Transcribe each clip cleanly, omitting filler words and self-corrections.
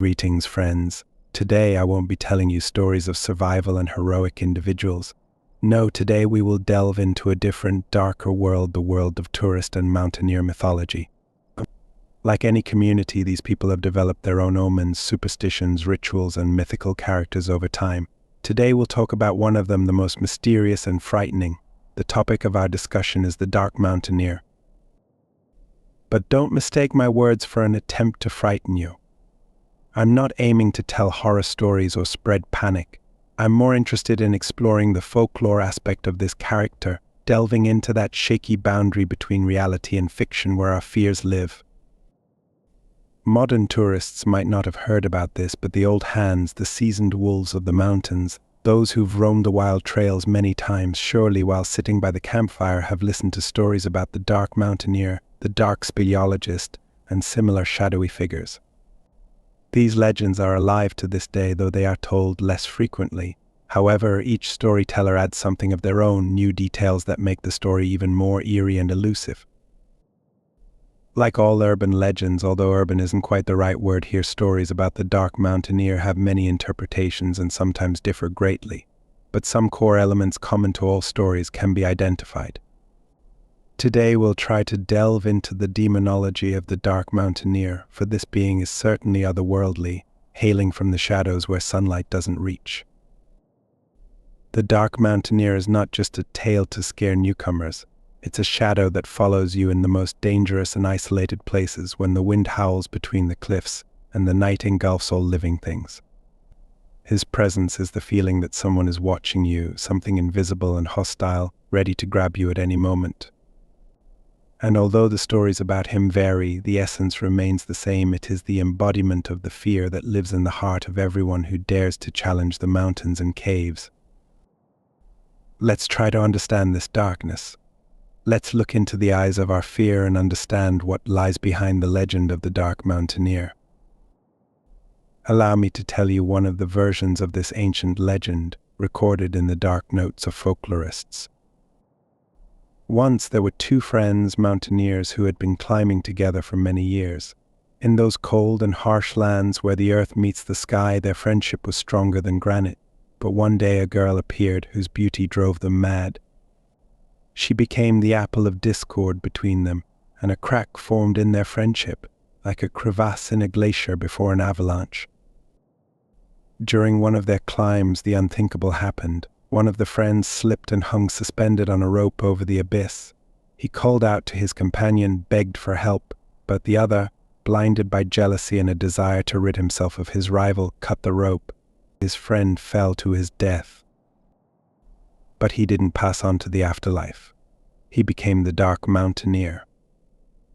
Greetings, friends. Today I won't be telling you stories of survival and heroic individuals. No, today we will delve into a different, darker world, the world of tourist and mountaineer mythology. Like any community, these people have developed their own omens, superstitions, rituals, and mythical characters over time. Today we'll talk about one of them, the most mysterious and frightening. The topic of our discussion is the Dark Mountaineer. But don't mistake my words for an attempt to frighten you. I'm not aiming to tell horror stories or spread panic. I'm more interested in exploring the folklore aspect of this character, delving into that shaky boundary between reality and fiction where our fears live. Modern tourists might not have heard about this, but the old hands, the seasoned wolves of the mountains, those who've roamed the wild trails many times, surely while sitting by the campfire have listened to stories about the Dark Mountaineer, the Dark Speleologist, and similar shadowy figures. These legends are alive to this day, though they are told less frequently. However, each storyteller adds something of their own, new details that make the story even more eerie and elusive. Like all urban legends, although urban isn't quite the right word here, stories about the Dark Mountaineer have many interpretations and sometimes differ greatly. But some core elements common to all stories can be identified. Today we'll try to delve into the demonology of the Dark Mountaineer, for this being is certainly otherworldly, hailing from the shadows where sunlight doesn't reach. The Dark Mountaineer is not just a tale to scare newcomers. It's a shadow that follows you in the most dangerous and isolated places when the wind howls between the cliffs and the night engulfs all living things. His presence is the feeling that someone is watching you, something invisible and hostile, ready to grab you at any moment. And although the stories about him vary, the essence remains the same. It is the embodiment of the fear that lives in the heart of everyone who dares to challenge the mountains and caves. Let's try to understand this darkness. Let's look into the eyes of our fear and understand what lies behind the legend of the Dark Mountaineer. Allow me to tell you one of the versions of this ancient legend, recorded in the dark notes of folklorists. Once there were two friends, mountaineers, who had been climbing together for many years. In those cold and harsh lands where the earth meets the sky, their friendship was stronger than granite. But one day a girl appeared whose beauty drove them mad. She became the apple of discord between them, and a crack formed in their friendship, like a crevasse in a glacier before an avalanche. During one of their climbs, the unthinkable happened. One of the friends slipped and hung suspended on a rope over the abyss. He called out to his companion, begged for help, but the other, blinded by jealousy and a desire to rid himself of his rival, cut the rope. His friend fell to his death. But he didn't pass on to the afterlife. He became the Dark Mountaineer.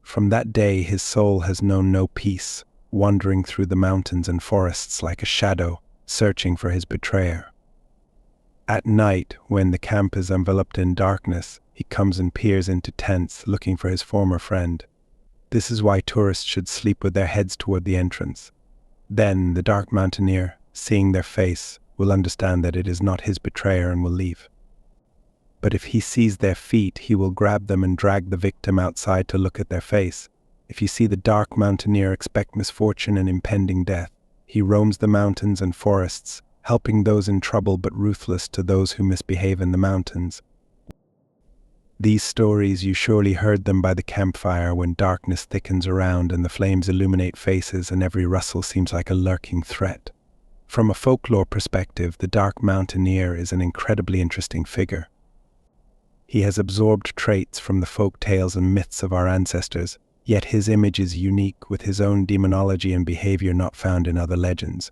From that day, his soul has known no peace, wandering through the mountains and forests like a shadow, searching for his betrayer. At night, when the camp is enveloped in darkness, he comes and peers into tents, looking for his former friend. This is why tourists should sleep with their heads toward the entrance. Then the Dark Mountaineer, seeing their face, will understand that it is not his betrayer and will leave. But if he sees their feet, he will grab them and drag the victim outside to look at their face. If you see the Dark Mountaineer, expect misfortune and impending death. He roams the mountains and forests, helping those in trouble but ruthless to those who misbehave in the mountains. These stories, you surely heard them by the campfire when darkness thickens around and the flames illuminate faces and every rustle seems like a lurking threat. From a folklore perspective, the Dark Mountaineer is an incredibly interesting figure. He has absorbed traits from the folk tales and myths of our ancestors, yet his image is unique with his own demonology and behavior not found in other legends.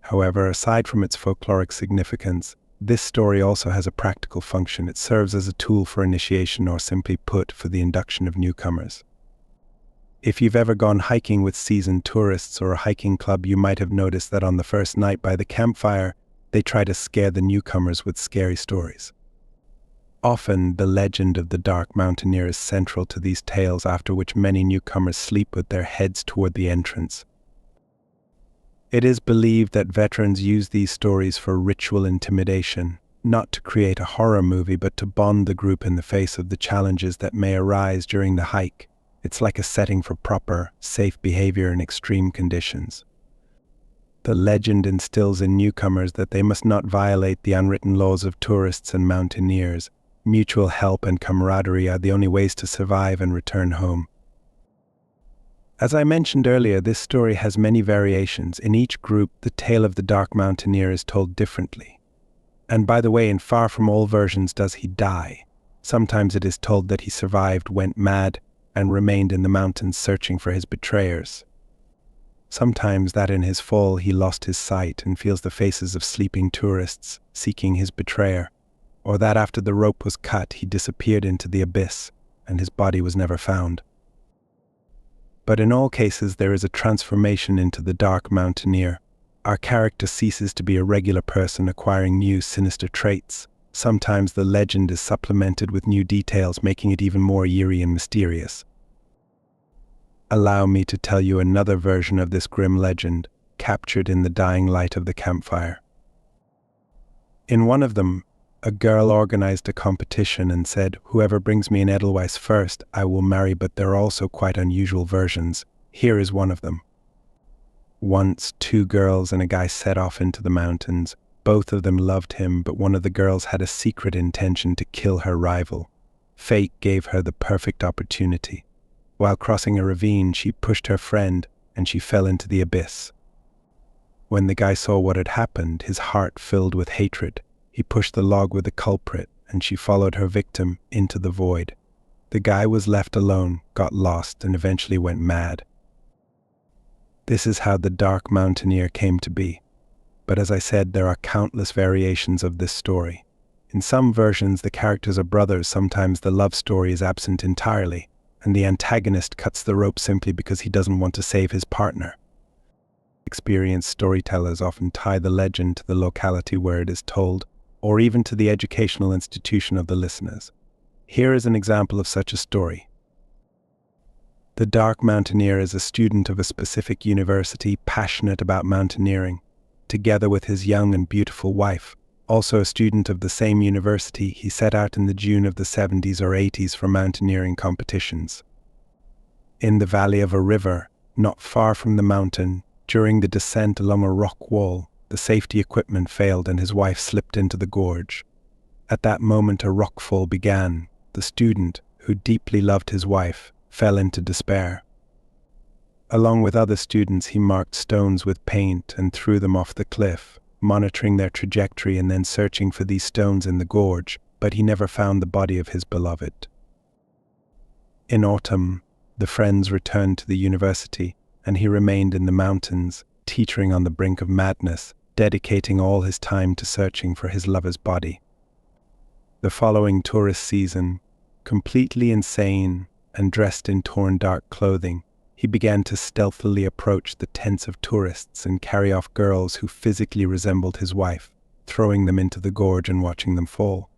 However, aside from its folkloric significance, this story also has a practical function. It serves as a tool for initiation, or simply put, for the induction of newcomers. If you've ever gone hiking with seasoned tourists or a hiking club, you might have noticed that on the first night by the campfire, they try to scare the newcomers with scary stories. Often, the legend of the Dark Mountaineer is central to these tales, after which many newcomers sleep with their heads toward the entrance. It is believed that veterans use these stories for ritual intimidation, not to create a horror movie, but to bond the group in the face of the challenges that may arise during the hike. It's like a setting for proper, safe behavior in extreme conditions. The legend instills in newcomers that they must not violate the unwritten laws of tourists and mountaineers. Mutual help and camaraderie are the only ways to survive and return home. As I mentioned earlier, this story has many variations. In each group, the tale of the Dark Mountaineer is told differently. And by the way, in far from all versions does he die. Sometimes it is told that he survived, went mad, and remained in the mountains searching for his betrayers. Sometimes that in his fall he lost his sight and feels the faces of sleeping tourists seeking his betrayer, or that after the rope was cut he disappeared into the abyss and his body was never found. But in all cases there is a transformation into the Dark Mountaineer. Our character ceases to be a regular person acquiring new sinister traits. Sometimes the legend is supplemented with new details, making it even more eerie and mysterious. Allow me to tell you another version of this grim legend, captured in the dying light of the campfire. In one of them, a girl organized a competition and said, "Whoever brings me an edelweiss first, I will marry," but there are also quite unusual versions. Here is one of them. Once, two girls and a guy set off into the mountains. Both of them loved him, but one of the girls had a secret intention to kill her rival. Fate gave her the perfect opportunity. While crossing a ravine, she pushed her friend, and she fell into the abyss. When the guy saw what had happened, his heart filled with hatred. He pushed the log with the culprit, and she followed her victim into the void. The guy was left alone, got lost, and eventually went mad. This is how the Dark Mountaineer came to be. But as I said, there are countless variations of this story. In some versions, the characters are brothers. Sometimes the love story is absent entirely, and the antagonist cuts the rope simply because he doesn't want to save his partner. Experienced storytellers often tie the legend to the locality where it is told, or even to the educational institution of the listeners. Here is an example of such a story. The Dark Mountaineer is a student of a specific university, passionate about mountaineering. Together with his young and beautiful wife, also a student of the same university, he set out in the June of the 70s or 80s for mountaineering competitions. In the valley of a river, not far from the mountain, during the descent along a rock wall, the safety equipment failed and his wife slipped into the gorge. At that moment, a rockfall began. The student, who deeply loved his wife, fell into despair. Along with other students, he marked stones with paint and threw them off the cliff, monitoring their trajectory and then searching for these stones in the gorge, but he never found the body of his beloved. In autumn, the friends returned to the university, and he remained in the mountains, teetering on the brink of madness, dedicating all his time to searching for his lover's body. The following tourist season, completely insane and dressed in torn dark clothing, he began to stealthily approach the tents of tourists and carry off girls who physically resembled his wife, throwing them into the gorge and watching them fall.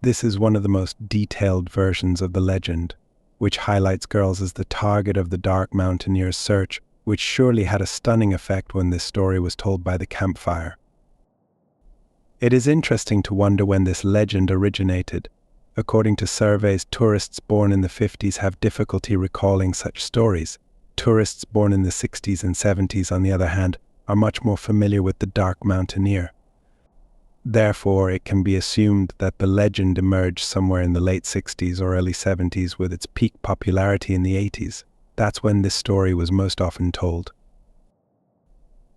This is one of the most detailed versions of the legend, which highlights girls as the target of the Dark Mountaineer's search, which surely had a stunning effect when this story was told by the campfire. It is interesting to wonder when this legend originated. According to surveys, tourists born in the 50s have difficulty recalling such stories. Tourists born in the 60s and 70s, on the other hand, are much more familiar with the Dark Mountaineer. Therefore, it can be assumed that the legend emerged somewhere in the late 60s or early 70s with its peak popularity in the 80s. That's when this story was most often told.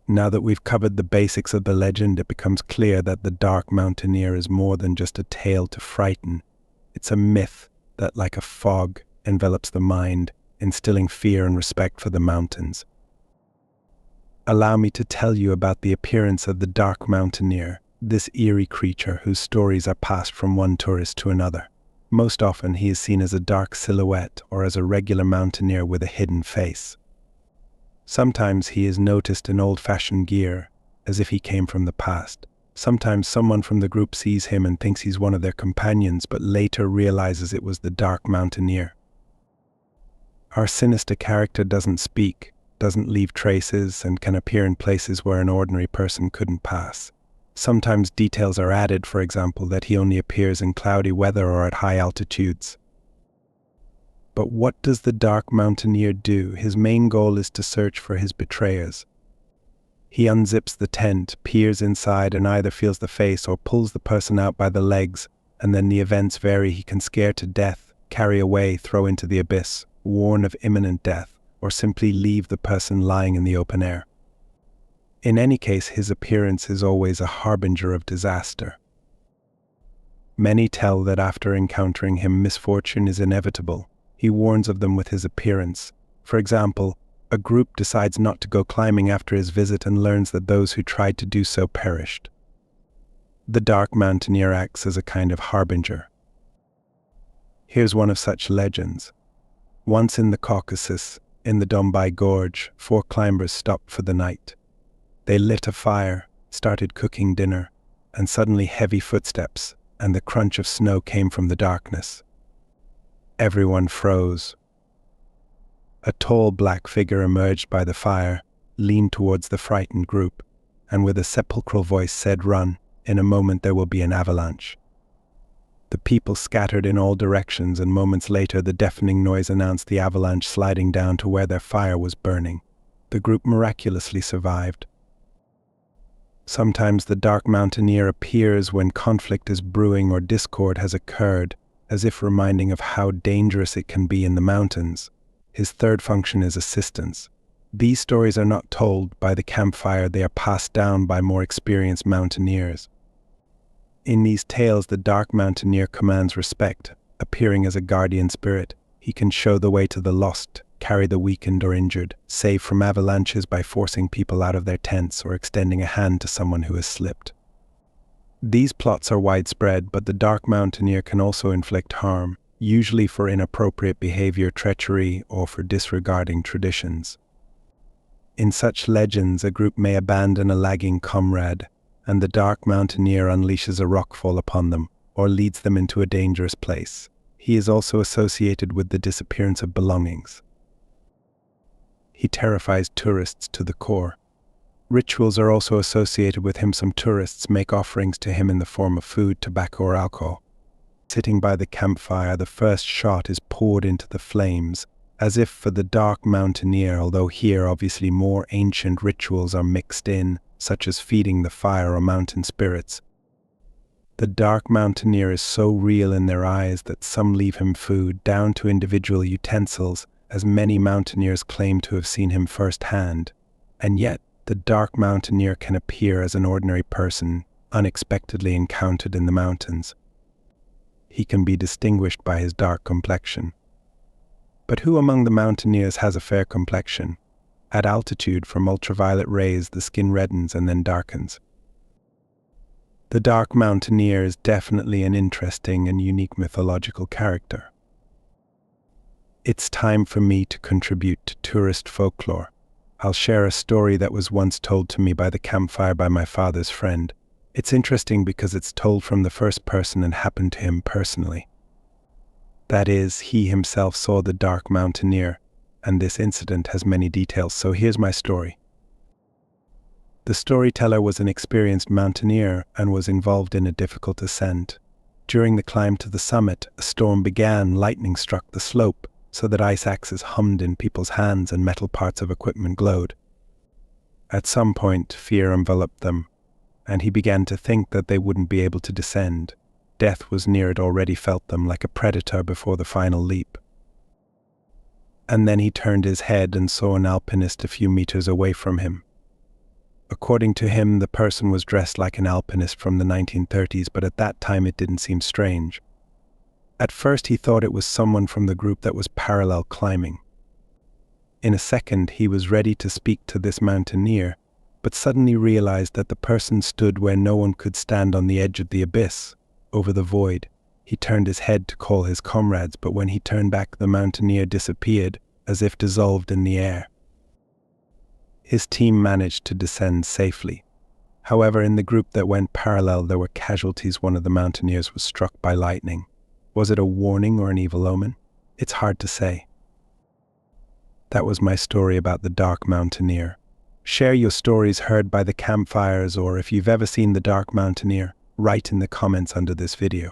Now that we've covered the basics of the legend, it becomes clear that the Dark Mountaineer is more than just a tale to frighten. It's a myth that, like a fog, envelops the mind, instilling fear and respect for the mountains. Allow me to tell you about the appearance of the Dark Mountaineer, this eerie creature whose stories are passed from one tourist to another. Most often he is seen as a dark silhouette or as a regular mountaineer with a hidden face. Sometimes he is noticed in old-fashioned gear, as if he came from the past. Sometimes someone from the group sees him and thinks he's one of their companions, but later realizes it was the Dark Mountaineer. Our sinister character doesn't speak, doesn't leave traces, and can appear in places where an ordinary person couldn't pass. Sometimes details are added, for example, that he only appears in cloudy weather or at high altitudes. But what does the Dark Mountaineer do? His main goal is to search for his betrayers. He unzips the tent, peers inside, and either feels the face or pulls the person out by the legs, and then the events vary. He can scare to death, carry away, throw into the abyss, warn of imminent death, or simply leave the person lying in the open air. In any case, his appearance is always a harbinger of disaster. Many tell that after encountering him, misfortune is inevitable. He warns of them with his appearance. For example, a group decides not to go climbing after his visit and learns that those who tried to do so perished. The Dark Mountaineer acts as a kind of harbinger. Here's one of such legends. Once in the Caucasus, in the Dombai Gorge, 4 climbers stopped for the night. They lit a fire, started cooking dinner, and suddenly heavy footsteps and the crunch of snow came from the darkness. Everyone froze. A tall black figure emerged by the fire, leaned towards the frightened group, and with a sepulchral voice said, "Run, in a moment there will be an avalanche." The people scattered in all directions, and moments later the deafening noise announced the avalanche sliding down to where their fire was burning. The group miraculously survived. Sometimes the Dark Mountaineer appears when conflict is brewing or discord has occurred, as if reminding of how dangerous it can be in the mountains. His third function is assistance. These stories are not told by the campfire, they are passed down by more experienced mountaineers. In these tales, the Dark Mountaineer commands respect, appearing as a guardian spirit. He can show the way to the lost, carry the weakened or injured, save from avalanches by forcing people out of their tents or extending a hand to someone who has slipped. These plots are widespread, but the Dark Mountaineer can also inflict harm, usually for inappropriate behavior, treachery, or for disregarding traditions. In such legends, a group may abandon a lagging comrade, and the Dark Mountaineer unleashes a rockfall upon them, or leads them into a dangerous place. He is also associated with the disappearance of belongings. He terrifies tourists to the core. Rituals are also associated with him. Some tourists make offerings to him in the form of food, tobacco, or alcohol. Sitting by the campfire, the first shot is poured into the flames, as if for the Dark Mountaineer, although here obviously more ancient rituals are mixed in, such as feeding the fire or mountain spirits. The Dark Mountaineer is so real in their eyes that some leave him food, down to individual utensils, as many mountaineers claim to have seen him firsthand. And yet, the Dark Mountaineer can appear as an ordinary person, unexpectedly encountered in the mountains. He can be distinguished by his dark complexion. But who among the mountaineers has a fair complexion? At altitude, from ultraviolet rays, the skin reddens and then darkens. The Dark Mountaineer is definitely an interesting and unique mythological character. It's time for me to contribute to tourist folklore. I'll share a story that was once told to me by the campfire by my father's friend. It's interesting because it's told from the first person and happened to him personally. That is, he himself saw the Dark Mountaineer, and this incident has many details, so here's my story. The storyteller was an experienced mountaineer and was involved in a difficult ascent. During the climb to the summit, a storm began, lightning struck the slope, so that ice axes hummed in people's hands and metal parts of equipment glowed. At some point, fear enveloped them, and he began to think that they wouldn't be able to descend. Death was near, it already felt them, like a predator before the final leap. And then he turned his head and saw an alpinist a few meters away from him. According to him, the person was dressed like an alpinist from the 1930s, but at that time it didn't seem strange. At first he thought it was someone from the group that was parallel climbing. In a second he was ready to speak to this mountaineer, but suddenly realized that the person stood where no one could stand, on the edge of the abyss, over the void. He turned his head to call his comrades, but when he turned back, the mountaineer disappeared, as if dissolved in the air. His team managed to descend safely. However, in the group that went parallel, there were casualties. One of the mountaineers was struck by lightning. Was it a warning or an evil omen? It's hard to say. That was my story about the Dark Mountaineer. Share your stories heard by the campfires, or if you've ever seen the Dark Mountaineer, write in the comments under this video.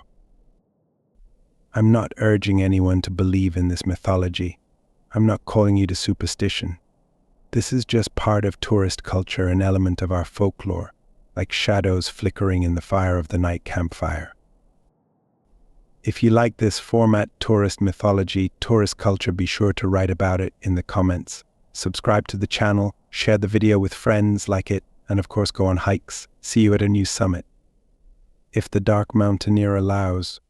I'm not urging anyone to believe in this mythology. I'm not calling you to superstition. This is just part of tourist culture, an element of our folklore, like shadows flickering in the fire of the night campfire. If you like this format, tourist mythology, tourist culture, be sure to write about it in the comments. Subscribe to the channel, share the video with friends, like it, and of course go on hikes. See you at a new summit. If the Dark Mountaineer allows.